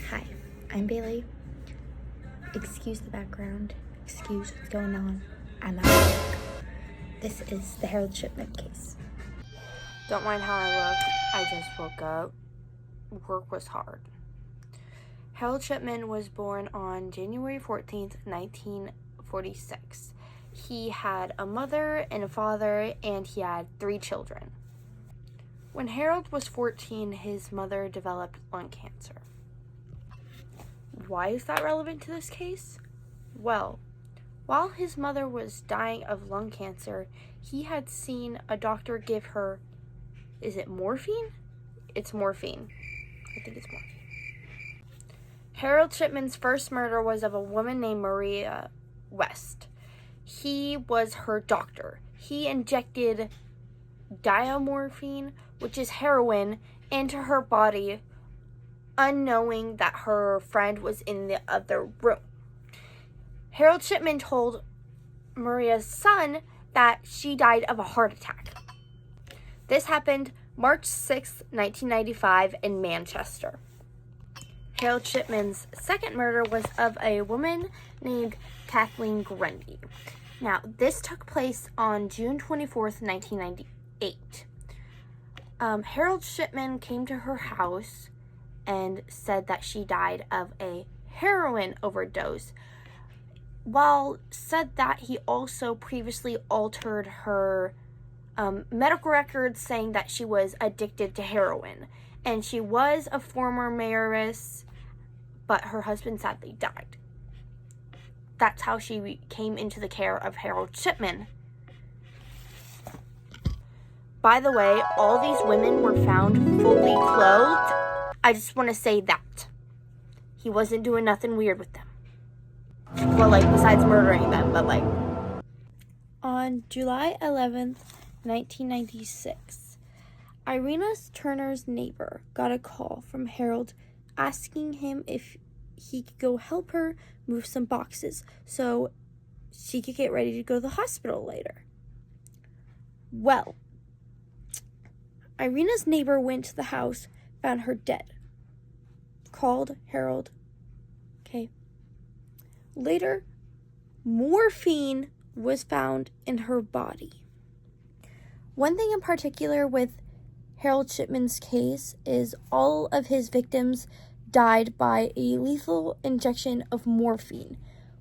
Hi, I'm Bailey. Excuse the background. Excuse what's going on. I'm at work. This is the Harold Shipman case. Don't mind how I look. I just woke up. Work was hard. Harold Shipman was born on January 14th, 1946. He had a mother and a father, and he had 3 children. When Harold was 14, his mother developed lung cancer. Why is that relevant to this case? Well, while his mother was dying of lung cancer, he had seen a doctor give her, is it morphine? It's morphine. I think it's morphine. Harold Shipman's first murder was of a woman named Maria West. He was her doctor. He injected diamorphine, which is heroin, into her body, unknowing that her friend was in the other room. Harold Shipman told Maria's son that she died of a heart attack. This happened March 6, 1995 in Manchester. Harold Shipman's second murder was of a woman named Kathleen Grundy. Now, this took place on June 24th, 1998. Harold Shipman came to her house and said that she died of a heroin overdose. While said that, he also previously altered her medical records, saying that she was addicted to heroin. And she was a former mayoress, but her husband sadly died. That's how she came into the care of Harold Shipman. By the way, all these women were found fully clothed. I just want to say that. He wasn't doing nothing weird with them. Well, besides murdering them, but On July 11th, 1996, Irina Turner's neighbor got a call from Harold asking him if he could go help her move some boxes so she could get ready to go to the hospital later. Well, Irina's neighbor went to the house, found her dead. Called Harold. Okay. Later, morphine was found in her body. One thing in particular with Harold Shipman's case is all of his victims died by a lethal injection of morphine.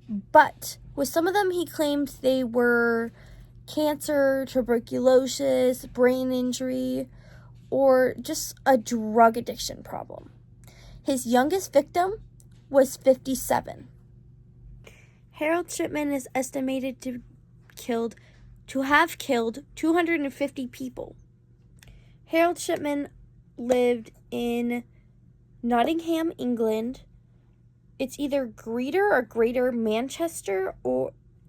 But with some of them, he claimed they were cancer, tuberculosis, brain injury, or just a drug addiction problem. His youngest victim was 57. Harold Shipman is estimated to have killed 250 people. Harold Shipman lived in Nottingham, England. It's either Greater Manchester,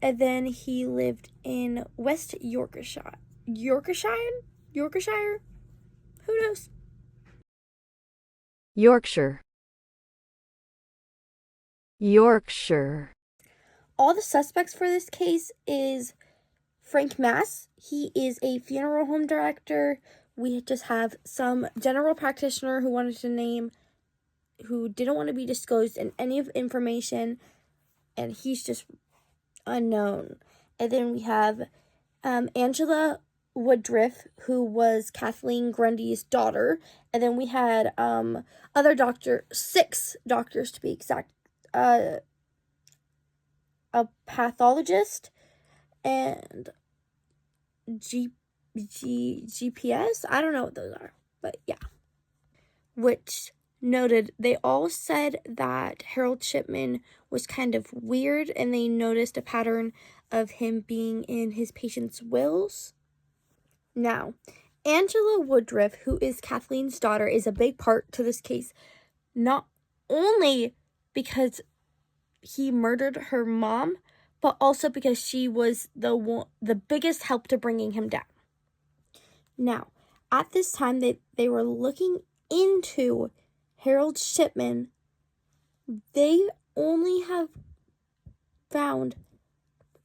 and then he lived in West Yorkshire. Yorkshire? Who knows? Yorkshire. All the suspects for this case is Frank Mass. He is a funeral home director. We just have some general practitioner who didn't want to be disclosed in any of information, and he's just unknown. And then we have Angela Woodruff, who was Kathleen Grundy's daughter. And then we had 6 doctors to be exact. A pathologist and GPS. I don't know what those are, but yeah. Which noted, they all said that Harold Shipman was kind of weird, and they noticed a pattern of him being in his patients' wills. Now, Angela Woodruff, who is Kathleen's daughter, is a big part to this case, not only because he murdered her mom, but also because she was the biggest help to bringing him down. Now, at this time, they were looking into Harold Shipman. They only have found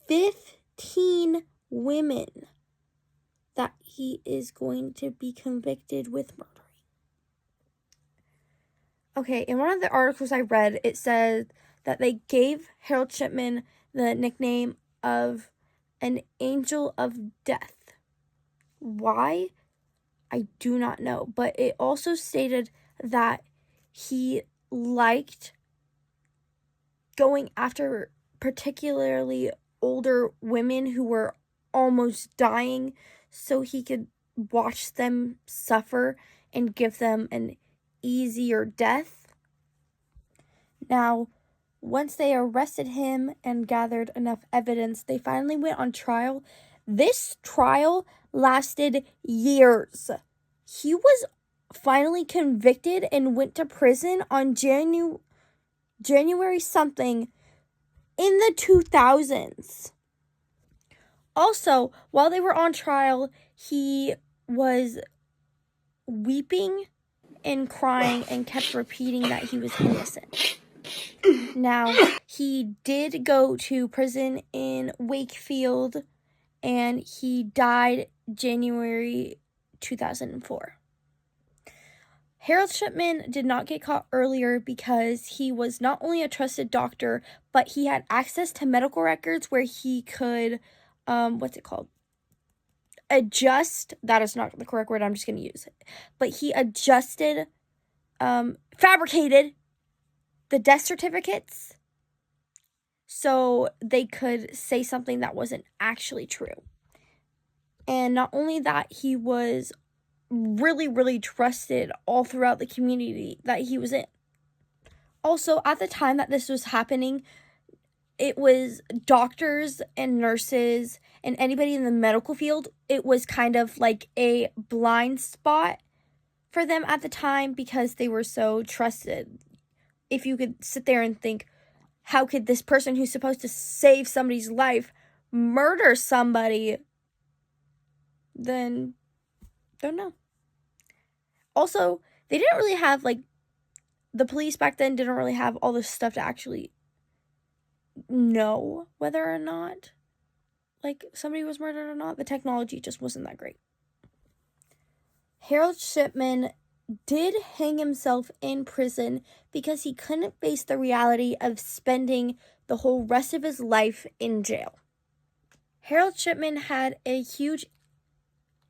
15 women that he is going to be convicted with murdering. Okay, in one of the articles I read, it said that they gave Harold Shipman the nickname of an angel of death. Why? I do not know. But it also stated that he liked going after particularly older women who were almost dying so he could watch them suffer and give them an easier death. Now, once they arrested him and gathered enough evidence, they finally went on trial. This trial lasted years. He was finally convicted and went to prison on January something in the 2000s. Also, while they were on trial, he was weeping and crying and kept repeating that he was innocent. Now, he did go to prison in Wakefield, and he died January 2004. Harold Shipman did not get caught earlier because he was not only a trusted doctor, but he had access to medical records where he could, adjust. That is not the correct word, I'm just going to use it. But he fabricated the death certificates so they could say something that wasn't actually true. And not only that, he was really, really trusted all throughout the community that he was in. Also, at the time that this was happening, it was doctors and nurses and anybody in the medical field. It was kind of like a blind spot for them at the time because they were so trusted. If you could sit there and think, how could this person who's supposed to save somebody's life murder somebody? Then, don't know. Also, they didn't really have, the police back then didn't really have all this stuff to actually know whether or not, somebody was murdered or not. The technology just wasn't that great. Harold Shipman did hang himself in prison because he couldn't face the reality of spending the whole rest of his life in jail. Harold Shipman had a huge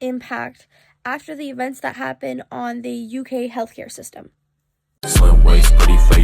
impact after the events that happened on the UK healthcare system. Slim waist, pretty face.